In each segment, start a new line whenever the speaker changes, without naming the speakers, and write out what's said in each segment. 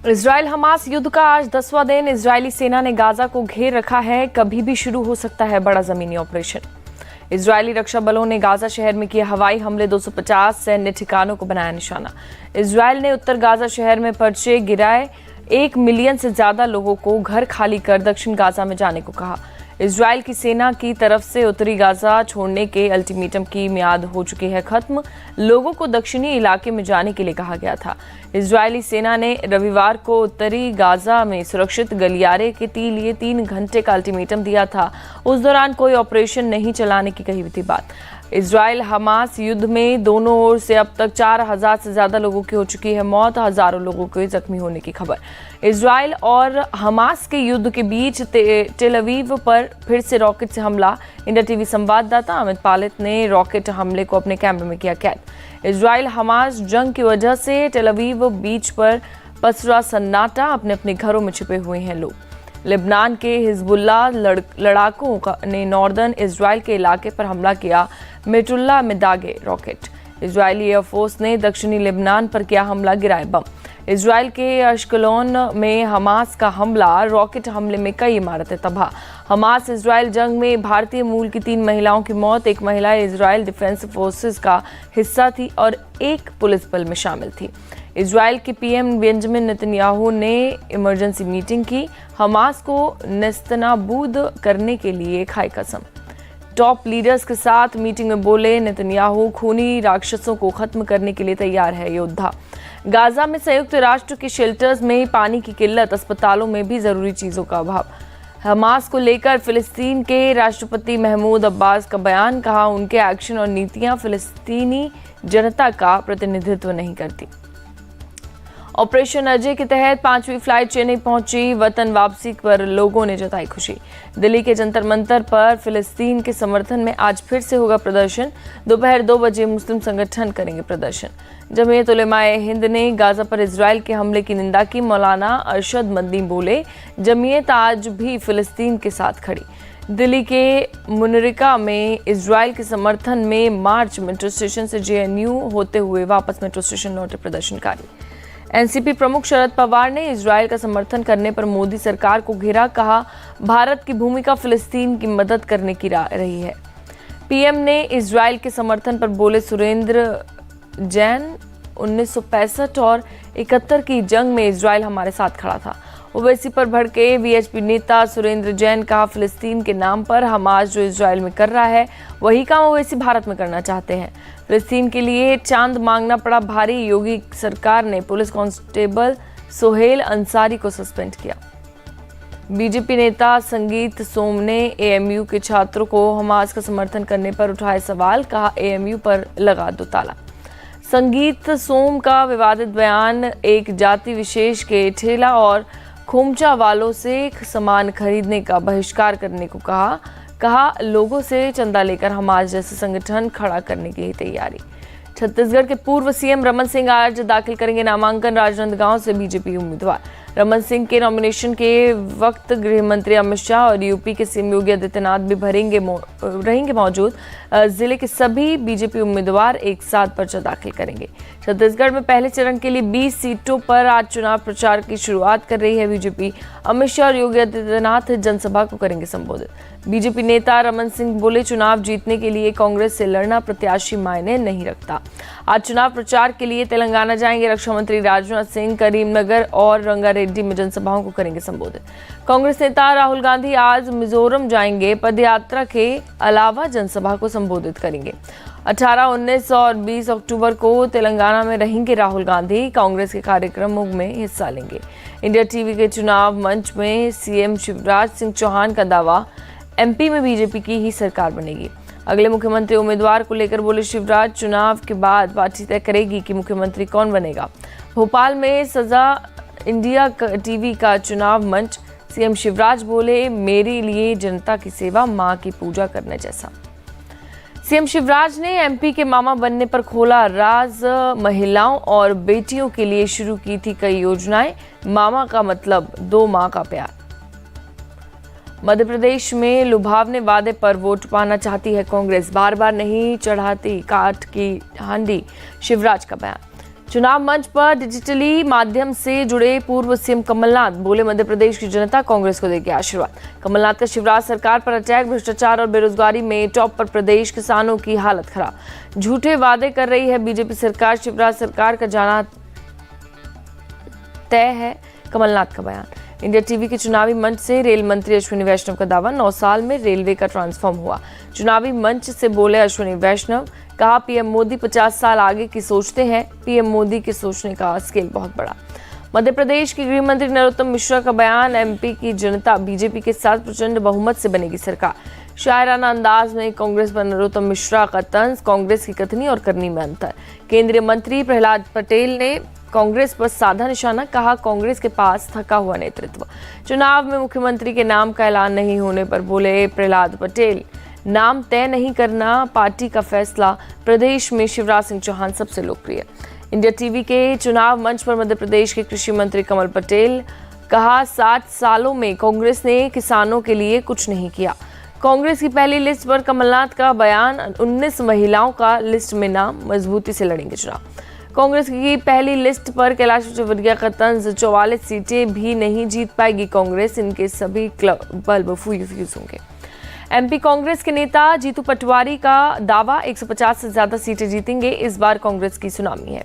Israel Hamas युद्ध का आज 10वां दिन। इजरायली सेना ने गाजा को घेर रखा है। कभी भी शुरू हो सकता है बड़ा जमीनी ऑपरेशन। इजरायली रक्षा बलों ने गाजा शहर में किए हवाई हमले। 250 सैन्य ठिकानों को बनाया निशाना। इजराइल ने उत्तर गाजा शहर में पर्चे गिराए। 1 मिलियन से ज्यादा लोगों को घर खाली कर दक्षिण गाजा में जाने को कहा। इजराइल की सेना की तरफ से उत्तरी गाजा छोड़ने के अल्टीमेटम की मियाद हो चुकी है खत्म। लोगों को दक्षिणी इलाके में जाने के लिए कहा गया था। इजरायली सेना ने रविवार को उत्तरी गाजा में सुरक्षित गलियारे के लिए 3 घंटे का अल्टीमेटम दिया था। उस दौरान कोई ऑपरेशन नहीं चलाने की कही थी बात। इजराइल हमास युद्ध में दोनों ओर से अब तक 4000 से ज्यादा लोगों की हो चुकी है मौत। हजारों लोगों के जख्मी होने की खबर। इजराइल और हमास के युद्ध के बीच टेल अवीव पर फिर से रॉकेट से हमला। इंडिया टीवी संवाददाता अमित पालित ने रॉकेट हमले को अपने कैमरे में किया कैद। इजराइल हमास जंग की वजह से टेल अवीव बीच पर पसरा सन्नाटा। अपने अपने घरों में छिपे हुए हैं लोग। लेबनान के हिजबुल्लाह लड़ाकों ने नॉर्दर्न इजराइल के इलाके पर हमला किया। मेटुल्ला में दागे रॉकेट। इजरायली एयरफोर्स ने दक्षिणी लेबनान पर किया हमला, गिराए बम। इजराइल के अश्कलोन में हमास का हमला। रॉकेट हमले में कई इमारतें तबाह। हमास इजराइल जंग में भारतीय मूल की 3 महिलाओं की मौत। एक महिला इजराइल डिफेंस फोर्सेस का हिस्सा थी और एक पुलिस बल में शामिल थी। इजराइल के पीएम बेंजामिन नेतन्याहू ने इमरजेंसी मीटिंग की। हमास को नेस्तनाबूद करने के लिए खाई कसम। टॉप लीडर्स के साथ मीटिंग में बोले नेतन्याहू, खूनी राक्षसों को खत्म करने के लिए तैयार है योद्धा। गाजा में संयुक्त राष्ट्र के शेल्टर्स में पानी की किल्लत, अस्पतालों में भी जरूरी चीजों का अभाव। हमास को लेकर फिलिस्तीन के राष्ट्रपति महमूद अब्बास का बयान। कहा, उनके एक्शन और नीतियां फिलिस्तीनी जनता का प्रतिनिधित्व नहीं करती। ऑपरेशन अजय के तहत 5वीं फ्लाइट चेन्नई पहुंची। वतन वापसी पर लोगों ने जताई खुशी। दिल्ली के जंतर मंतर पर फिलिस्तीन के समर्थन में आज फिर से होगा प्रदर्शन। दोपहर 2 बजे मुस्लिम संगठन करेंगे प्रदर्शन। जमीयत उलेमाए हिंद ने गाजा पर इजराइल के हमले की निंदा की। मौलाना अरशद मदनी बोले, जमीयत आज भी फिलिस्तीन के साथ खड़ी। दिल्ली के मुनरिका में इजराइल के समर्थन में मार्च। मेट्रो स्टेशन से जेएनयू होते हुए वापस मेट्रो स्टेशन लौटे प्रदर्शनकारी। एनसीपी प्रमुख शरद पवार ने इजराइल का समर्थन करने पर मोदी सरकार को घेरा। कहा, भारत की भूमिका फिलिस्तीन की मदद करने की रही है। पीएम ने इजराइल के समर्थन पर बोले, सुरेंद्र जैन, 1965 और 71 की जंग में इजराइल हमारे साथ खड़ा था। ओवैसी पर भड़के वीएचपी नेता सुरेंद्र जैन। कहा, फिलिस्तीन के नाम पर हमास जो इजराइल में कर रहा है वही काम ओवैसी भारत में करना चाहते हैं। फिलिस्तीन के लिए चांद मांगना पड़ा भारी। योगी सरकार ने पुलिस कांस्टेबल सोहेल अंसारी को सस्पेंड किया। बीजेपी नेता संगीत सोम ने एएमयू के छात्रों को हमास का समर्थन करने पर उठाए सवाल। कहा, एएमयू पर लगा दो ताला। संगीत सोम का विवादित बयान। एक जाति विशेष के ठेला और खोमचा वालों से सामान खरीदने का बहिष्कार करने को कहा, लोगों से चंदा लेकर हमास जैसे संगठन खड़ा करने की तैयारी। छत्तीसगढ़ के पूर्व सीएम रमन सिंह आज दाखिल करेंगे नामांकन। राजनांदगांव से बीजेपी उम्मीदवार। रमन सिंह के नॉमिनेशन के वक्त गृह मंत्री अमित शाह और यूपी के सीएम योगी आदित्यनाथ भी रहेंगे मौजूद। जिले के सभी बीजेपी उम्मीदवार एक साथ पर्चा दाखिल करेंगे। छत्तीसगढ़ में पहले चरण के लिए 20 सीटों पर आज चुनाव प्रचार की शुरुआत कर रही है बीजेपी। अमित शाह और योगी आदित्यनाथ जनसभा को करेंगे संबोधित। बीजेपी नेता रमन सिंह बोले, चुनाव जीतने के लिए कांग्रेस से लड़ना प्रत्याशी मायने नहीं रखता। आज चुनाव प्रचार के लिए तेलंगाना जाएंगे। रक्षा मंत्री राजनाथ सिंह करीमनगर और रंगारेड्डी में जनसभाओं को करेंगे संबोधित। कांग्रेस नेता राहुल गांधी आज मिजोरम जाएंगे। पदयात्रा के अलावा जनसभा को संबोधित करेंगे। 18, 19 और 20 अक्टूबर को तेलंगाना में रहेंगे राहुल गांधी। कांग्रेस के कार्यक्रमों में हिस्सा लेंगे। इंडिया टीवी के चुनाव मंच में सीएम शिवराज सिंह चौहान का दावा, एमपी में बीजेपी की ही सरकार बनेगी। अगले मुख्यमंत्री उम्मीदवार को लेकर बोले शिवराज, चुनाव के बाद पार्टी तय करेगी कि मुख्यमंत्री कौन बनेगा। भोपाल में सजा इंडिया टीवी का चुनाव मंच। सीएम शिवराज बोले, मेरे लिए जनता की सेवा मां की पूजा करने जैसा। सीएम शिवराज ने एमपी के मामा बनने पर खोला राज। महिलाओं और बेटियों के लिए शुरू की थी कई योजनाएं। मामा का मतलब 2 मां का प्यार। मध्य प्रदेश में लुभावने वादे पर वोट पाना चाहती है कांग्रेस। बार बार नहीं चढ़ाती काठ की हांडी, शिवराज का बयान। चुनाव मंच पर डिजिटली माध्यम से जुड़े पूर्व सीएम कमलनाथ बोले, मध्य प्रदेश की जनता कांग्रेस को देगी आशीर्वाद। कमलनाथ का शिवराज सरकार पर अटैक, भ्रष्टाचार और बेरोजगारी में टॉप पर प्रदेश, किसानों की हालत खराब। झूठे वादे कर रही है बीजेपी सरकार, शिवराज सरकार का जाना तय है, कमलनाथ का बयान। इंडिया टीवी के चुनावी मंच से रेल मंत्री अश्विनी वैष्णव का दावा, 9 साल में रेलवे का ट्रांसफॉर्म हुआ। चुनावी मंच से बोले अश्विनी वैष्णव, कहा पीएम मोदी 50 साल आगे की सोचते हैं, पीएम मोदी के सोचने का स्केल बहुत बड़ा। मध्य प्रदेश के गृह मंत्री नरोत्तम मिश्रा का बयान, एमपी की जनता बीजेपी के साथ प्रचंड बहुमत से बनेगी सरकार। शायराना अंदाज में कांग्रेस पर नरोत्तम मिश्रा का तंज, कांग्रेस की कथनी और करनी में अंतर। केंद्रीय मंत्री प्रहलाद पटेल ने कांग्रेस पर साधा निशाना, कहा कांग्रेस के पास थका हुआ नेतृत्व। चुनाव में मुख्यमंत्री के नाम का ऐलान नहीं होने पर बोले प्रहलाद पटेल, नाम तय नहीं करना पार्टी का फैसला, प्रदेश में शिवराज सिंह चौहान सबसे लोकप्रिय। इंडिया टीवी के चुनाव मंच पर मध्य प्रदेश के कृषि मंत्री कमल पटेल, कहा 60 सालों में कांग्रेस ने किसानों के लिए कुछ नहीं किया। कांग्रेस की पहली लिस्ट पर कमलनाथ का बयान, 19 महिलाओं का लिस्ट में नाम, मजबूती से लड़ेंगे चुनाव। कांग्रेस की पहली लिस्ट पर कैलाश विजयवर्गीय का तंज, 44 सीटें भी नहीं जीत पाएगी कांग्रेस, इनके सभी क्लब बल्ब फ्यूज होंगे। एमपी कांग्रेस के नेता जीतू पटवारी का दावा, 150 से ज्यादा सीटें जीतेंगे, इस बार कांग्रेस की सुनामी है।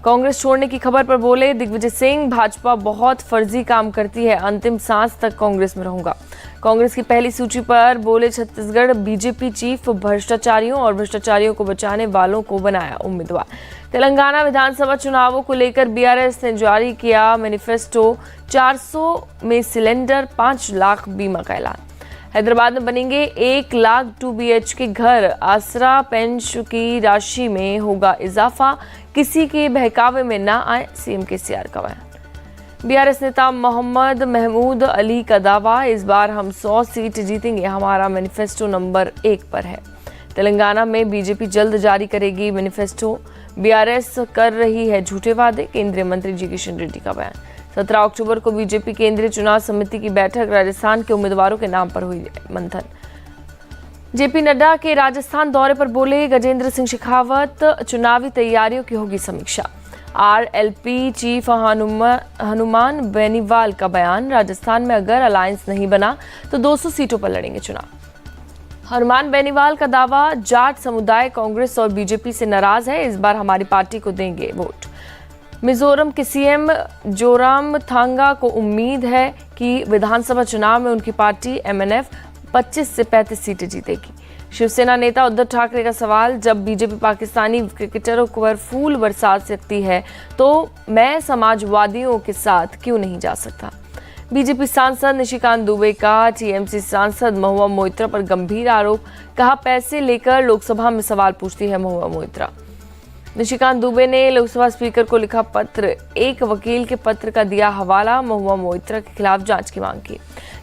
कांग्रेस छोड़ने की खबर पर बोले दिग्विजय सिंह, भाजपा बहुत फर्जी काम करती है, अंतिम सांस तक कांग्रेस में रहूंगा। कांग्रेस की पहली सूची पर बोले छत्तीसगढ़ बीजेपी चीफ, भ्रष्टाचारियों और भ्रष्टाचारियों को बचाने वालों को बनाया उम्मीदवार। तेलंगाना विधानसभा चुनावों को लेकर बीआरएस ने जारी किया मैनिफेस्टो, 400 में सिलेंडर, 5 लाख बीमा का ऐलान। हैदराबाद में बनेंगे 1 लाख 2 BHK घर, आसरा पेंशन की राशि में होगा इजाफा, किसी के बहकावे में ना आए, सीएम केसीआर का बयान। बीआरएस नेता मोहम्मद महमूद अली का दावा, इस बार हम 100 सीट जीतेंगे, हमारा मैनिफेस्टो नंबर 1 पर है। तेलंगाना में बीजेपी जल्द जारी करेगी मैनिफेस्टो, बीआरएस कर रही है झूठे वादे, केंद्रीय मंत्री जी किशन रेड्डी का बयान। 17 अक्टूबर को बीजेपी केंद्रीय चुनाव समिति की बैठक, राजस्थान के उम्मीदवारों के नाम पर हुई मंथन। जेपी नड्डा के राजस्थान दौरे पर बोले गजेंद्र सिंह शेखावत, चुनावी तैयारियों की होगी समीक्षा। आरएलपी चीफ हनुमान बेनीवाल का बयान, राजस्थान में अगर अलायंस नहीं बना तो 200 सीटों पर लड़ेंगे चुनाव। हनुमान बेनीवाल का दावा, जाट समुदाय कांग्रेस और बीजेपी से नाराज है, इस बार हमारी पार्टी को देंगे वोट। मिजोरम के सीएम जोराम थांगा को उम्मीद है कि विधानसभा चुनाव में उनकी पार्टी एमएनएफ 25 से 35 सीटें जीतेगी। शिवसेना नेता उद्धव ठाकरे का सवाल, जब बीजेपी पाकिस्तानी क्रिकेटरों पर फूल बरसा सकती है तो मैं समाजवादियों के साथ क्यों नहीं जा सकता। बीजेपी सांसद निशिकांत दुबे का टीएमसी सांसद महुआ मोइत्रा पर गंभीर आरोप, कहा पैसे लेकर लोकसभा में सवाल पूछती है महुआ मोइत्रा। निशिकांत दुबे ने लोकसभा स्पीकर को लिखा पत्र, एक वकील के पत्र का दिया हवाला, महुआ मोइत्रा के खिलाफ जांच की मांग की।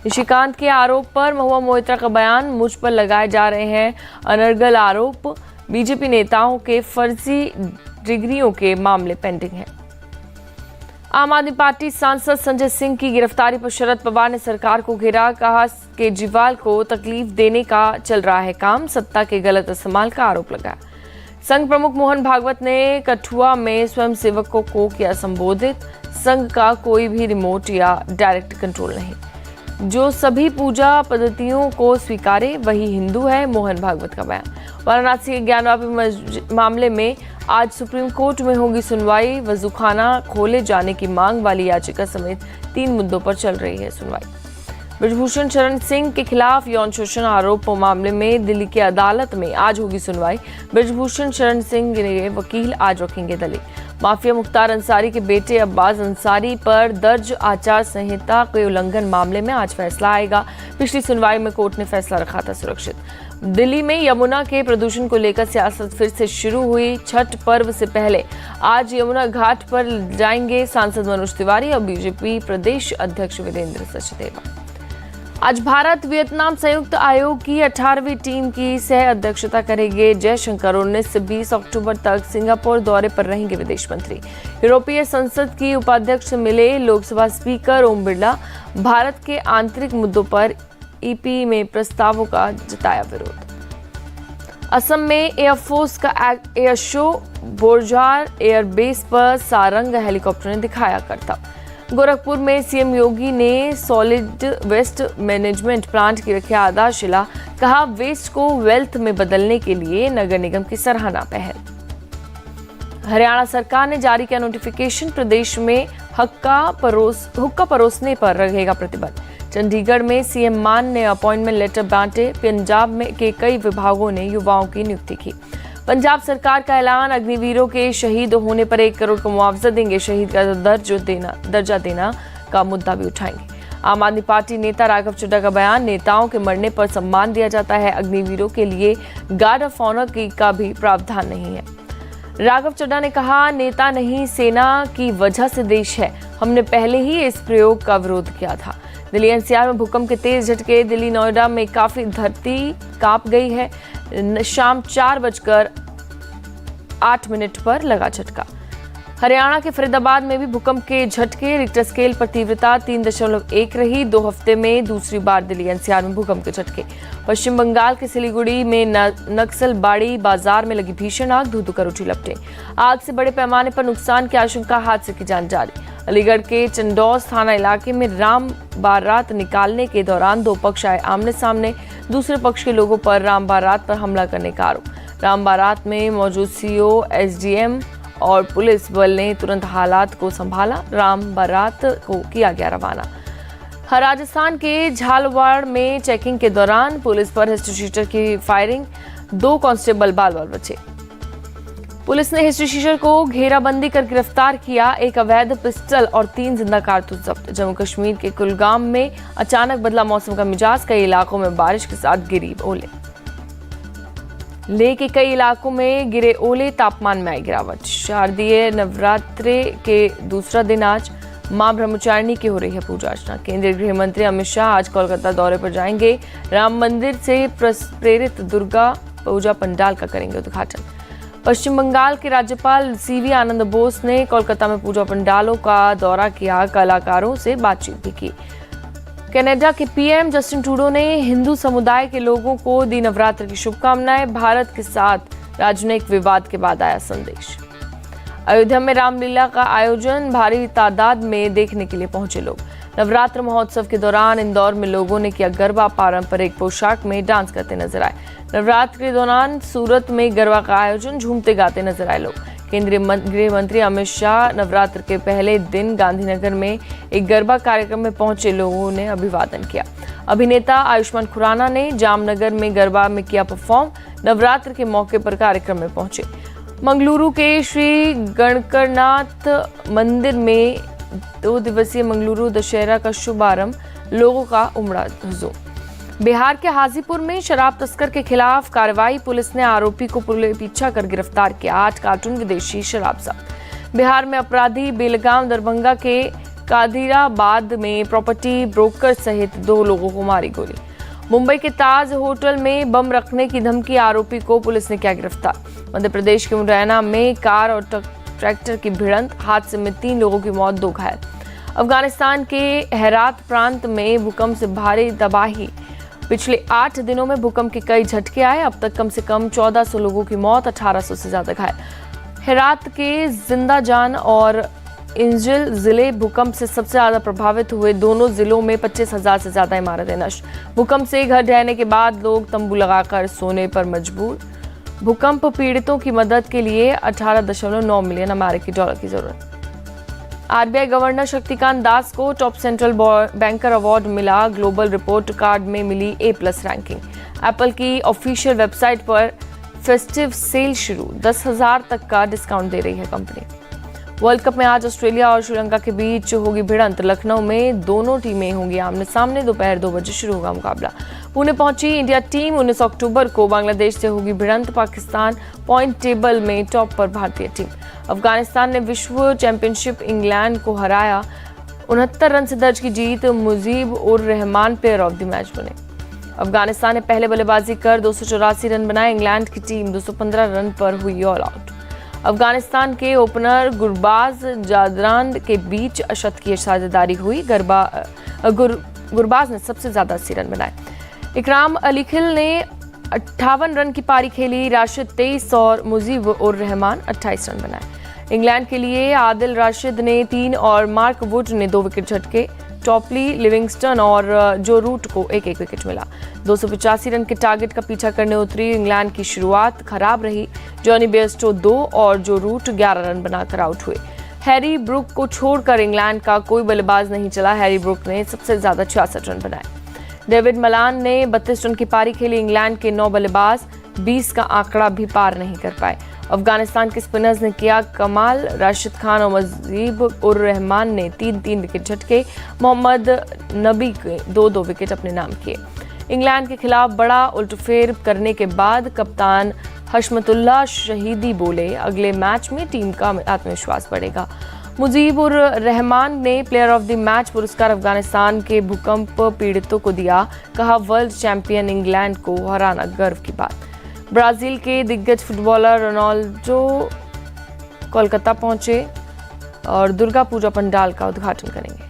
निशिकांत के आरोप पर महुआ मोइत्रा का बयान, मुझ पर लगाए जा रहे हैं अनर्गल आरोप, बीजेपी नेताओं के फर्जी डिग्रियों के मामले पेंडिंग हैं। आम आदमी पार्टी सांसद संजय सिंह की गिरफ्तारी पर शरद पवार ने सरकार को घेरा, कहा केजरीवाल को तकलीफ देने का चल रहा है काम, सत्ता के गलत इस्तेमाल का आरोप लगाया। संघ प्रमुख मोहन भागवत ने कठुआ में स्वयंसेवकों को किया संबोधित, संघ का कोई भी रिमोट या डायरेक्ट कंट्रोल नहीं, जो सभी पूजा पद्धतियों को स्वीकारे वही हिंदू है, मोहन भागवत का बयान। वाराणसी के ज्ञानवापी मामले में आज सुप्रीम कोर्ट में होगी सुनवाई, वजूखाना खोले जाने की मांग वाली याचिका समेत 3 मुद्दों पर चल रही है सुनवाई। ब्रजभूषण शरण सिंह के खिलाफ यौन शोषण आरोप मामले में दिल्ली की अदालत में आज होगी सुनवाई। ब्रजभूषण शरण सिंह के वकील आज रखेंगे दलील। माफिया मुख्तार अंसारी के बेटे अब्बास अंसारी पर दर्ज आचार संहिता के उल्लंघन मामले में आज फैसला आएगा। पिछली सुनवाई में कोर्ट ने फैसला रखा था सुरक्षित। दिल्ली में यमुना के प्रदूषण को लेकर सियासत फिर से शुरू हुई। छठ पर्व से पहले आज यमुना घाट पर जाएंगे सांसद मनोज तिवारी और बीजेपी प्रदेश अध्यक्ष वीरेंद्र सचदेवा। आज भारत वियतनाम संयुक्त आयोग की 18वीं टीम की सह अध्यक्षता करेंगे जयशंकर। 19 से 20 अक्टूबर तक सिंगापुर दौरे पर रहेंगे विदेश मंत्री। यूरोपीय संसद की उपाध्यक्ष से मिले लोकसभा स्पीकर ओम बिरला। भारत के आंतरिक मुद्दों पर ईपी में प्रस्तावों का जताया विरोध। असम में एयरफोर्स का एयर शो बोरझार एयरबेस पर सारंग हेलीकॉप्टर ने दिखाया करतब। गोरखपुर में सीएम योगी ने सॉलिड वेस्ट मैनेजमेंट प्लांट की रखी आधारशिला, कहा वेस्ट को वेल्थ में बदलने के लिए नगर निगम की सराहना पहल। हरियाणा सरकार ने जारी किया नोटिफिकेशन, प्रदेश में हुक्का परोसने पर रहेगा प्रतिबंध। चंडीगढ़ में सीएम मान ने अपॉइंटमेंट लेटर बांटे, पंजाब में के कई विभागों ने युवाओं की नियुक्ति की। पंजाब सरकार का ऐलान, अग्निवीरों के शहीद होने पर 1 करोड़ का मुआवजा देंगे, शहीद का दर्जा देना का मुद्दा भी उठाएंगे। आम आदमी पार्टी नेता राघव चड्ढा का बयान, नेताओं के मरने पर सम्मान दिया जाता है, अग्निवीरों के लिए गार्ड ऑफ ऑनर का भी प्रावधान नहीं है। राघव चड्ढा ने कहा, नेता नहीं सेना की वजह से देश है, हमने पहले ही इस प्रयोग का विरोध किया था। दिल्ली एनसीआर में भूकंप के तेज झटके, दिल्ली नोएडा में काफी धरती कांप गई है। शाम 4:08 पर लगा झटका। हरियाणा के फरीदाबाद में भी भूकंप के झटके, रिक्टर स्केल पर तीव्रता 3.1 रही। 2 हफ्ते में दूसरी बार दिल्ली एनसीआर में भूकंप के झटके। पश्चिम बंगाल के सिलीगुड़ी में नक्सलबाड़ी बाजार में लगी भीषण आग, धू-धू कर उठी लपटें। आग से बड़े पैमाने पर नुकसान की आशंका, हादसे की जांच जारी। अलीगढ़ के चंडौस थाना इलाके में राम बारात निकालने के दौरान 2 पक्ष आए आमने सामने, दूसरे पक्ष के लोगों पर राम बारात पर हमला करने का आरोप। राम बारात में मौजूद सीओ, एसडीएम और पुलिस बल ने तुरंत हालात को संभाला, राम बारात को किया गया रवाना। राजस्थान के झालवाड़ में चेकिंग के दौरान पुलिस पर हिस्ट्री शीटर की फायरिंग, 2 कांस्टेबल बाल बचे। पुलिस ने हिस्ट्री शीटर को घेराबंदी कर गिरफ्तार किया, 1 अवैध पिस्टल और 3 जिंदा कारतूस जब्त। जम्मू कश्मीर के कुलगाम में अचानक बदला मौसम का मिजाज, कई इलाकों में बारिश के साथ गिरी ओले। लेह के कई इलाकों में गिरे ओले, तापमान में आई गिरावट। शारदीय नवरात्रे के दूसरा दिन आज मां ब्रह्मचारिणी की हो रही है पूजा अर्चना। केंद्रीय गृह मंत्री अमित शाह आज कोलकाता दौरे पर जाएंगे, राम मंदिर से प्रेरित दुर्गा पूजा पंडाल का करेंगे उद्घाटन। पश्चिम बंगाल के राज्यपाल सीवी आनंद बोस ने कोलकाता में पूजा पंडालों का दौरा किया, कलाकारों से बातचीत भी की। कनाडा के पीएम जस्टिन ट्रूडो ने हिंदू समुदाय के लोगों को दी नवरात्र की शुभकामनाएं, भारत के साथ राजनयिक विवाद के बाद आया संदेश। अयोध्या में रामलीला का आयोजन, भारी तादाद में देखने के लिए पहुंचे लोग। नवरात्र महोत्सव के दौरान इंदौर में लोगों ने किया गरबा, पारंपरिक पोशाक में डांस करते नजर आए। नवरात्र के दौरान सूरत में गरबा का आयोजन, झूमते गाते नजर आए लोग। केंद्रीय गृह मंत्री अमित शाह नवरात्र के पहले दिन गांधीनगर में एक गरबा कार्यक्रम में पहुंचे लोगों ने अभिवादन किया। अभिनेता आयुष्मान खुराना ने जामनगर में गरबा में किया परफॉर्म, नवरात्र के मौके पर कार्यक्रम में पहुंचे। मंगलुरु के श्री गणकरनाथ मंदिर में 2 दिवसीय मंगलुरु दशहरा का शुभारंभ, लोगों का उमड़ा हुजूम। बिहार के हाजीपुर में शराब तस्कर के खिलाफ कार्रवाई, पुलिस ने आरोपी को पीछा कर गिरफ्तार किया, 8 कार्टून विदेशी शराब जब्त। बिहार में अपराधी बेलगाम दरभंगा के कादिराबाद में प्रॉपर्टी ब्रोकर सहित 2 लोगों को मारी गोली। मुंबई के ताज होटल में बम रखने की धमकी, आरोपी को पुलिस ने किया गिरफ्तार। मध्य प्रदेश के मुरैना में कार और ट्रैक्टर की भिड़ंत, हादसे में 3 लोगों की मौत, 2 घायल। अफगानिस्तान के हेरात प्रांत में भूकंप से भारी तबाही, पिछले 8 दिनों में भूकंप के कई झटके आए, अब तक कम से कम 1400 लोगों की मौत, 1800 से ज्यादा घायल। हेरात के जिंदाजान और इंजिल जिले भूकंप से सबसे ज्यादा प्रभावित हुए, दोनों जिलों में 25,000 से ज्यादा इमारतें नष्ट। भूकंप से घर ढहने के बाद लोग तंबू लगाकर सोने पर मजबूर। भूकंप पीड़ितों की मदद के लिए 18.9 मिलियन अमेरिकी डॉलर की जरूरत। आरबीआई गवर्नर शक्तिकांत दास को टॉप सेंट्रल बैंकर अवार्ड मिला, ग्लोबल रिपोर्ट कार्ड में मिली A+ रैंकिंग। एप्पल की ऑफिशियल वेबसाइट पर फेस्टिव सेल शुरू, 10,000 तक का डिस्काउंट दे रही है कंपनी। वर्ल्ड कप में आज ऑस्ट्रेलिया और श्रीलंका के बीच होगी भिड़ंत, लखनऊ में दोनों टीमें होंगी आमने सामने, दोपहर 2 बजे शुरू होगा मुकाबला। पुणे पहुंची इंडिया टीम, 19 अक्टूबर को बांग्लादेश से होगी भिड़ंत। पाकिस्तान पॉइंट टेबल में टॉप पर भारतीय टीम। अफगानिस्तान ने विश्व चैंपियनशिप इंग्लैंड को हराया, 69 रन से दर्ज की जीत, मुजीब उर Rahman player of the match बने। अफगानिस्तान ने पहले बल्लेबाजी कर 284 रन बनाए, इंग्लैंड की टीम 215 रन पर हुई ऑल आउट। अफगानिस्तान के ओपनर गुरबाज जादरान के बीच शतक की साझेदारी हुई, गुरबाज ने सबसे ज्यादा 80 रन बनाए। इकराम अलीखिल ने 58 रन की पारी खेली। राशिद 23 और मुजीब उर रहमान 28 रन बनाए। इंग्लैंड के लिए आदिल राशिद ने 3 और मार्क वुड ने 2 विकेट झटके। टॉपली, लिविंगस्टन और जो रूट को एक विकेट मिला। 285 रन के टारगेट का पीछा करने उतरी इंग्लैंड की शुरुआत खराब रही। जॉनी बेयरस्टो 2 और जो रूट 11 रन बनाकर आउट हुए। हैरी ब्रुक को छोड़कर इंग्लैंड का कोई बल्लेबाज नहीं चला। हैरी ब्रुक ने सबसे ज्यादा 66 रन बनाए। डेविड मलान ने 32 रन की पारी खेली। इंग्लैंड के 9 बल्लेबाज 20 का आंकड़ा भी पार नहीं कर पाए। अफगानिस्तान के स्पिनर्स ने किया कमाल। राशिद खान और मुजीब उर रहमान ने 3 विकेट झटके। मोहम्मद नबी के 2 विकेट अपने नाम किए। इंग्लैंड के खिलाफ बड़ा उल्टफेर करने के बाद कप्तान हशमतुल्लाह शहीदी बोले, अगले मैच में टीम का आत्मविश्वास बढ़ेगा। मुजीब उर रहमान ने प्लेयर ऑफ द मैच पुरस्कार अफगानिस्तान के भूकंप पीड़ितों को दिया। कहा, वर्ल्ड चैंपियन इंग्लैंड को हराना गर्व की बात। ब्राजील के दिग्गज फुटबॉलर रोनाल्डो कोलकाता पहुंचे और दुर्गा पूजा पंडाल का उद्घाटन करेंगे।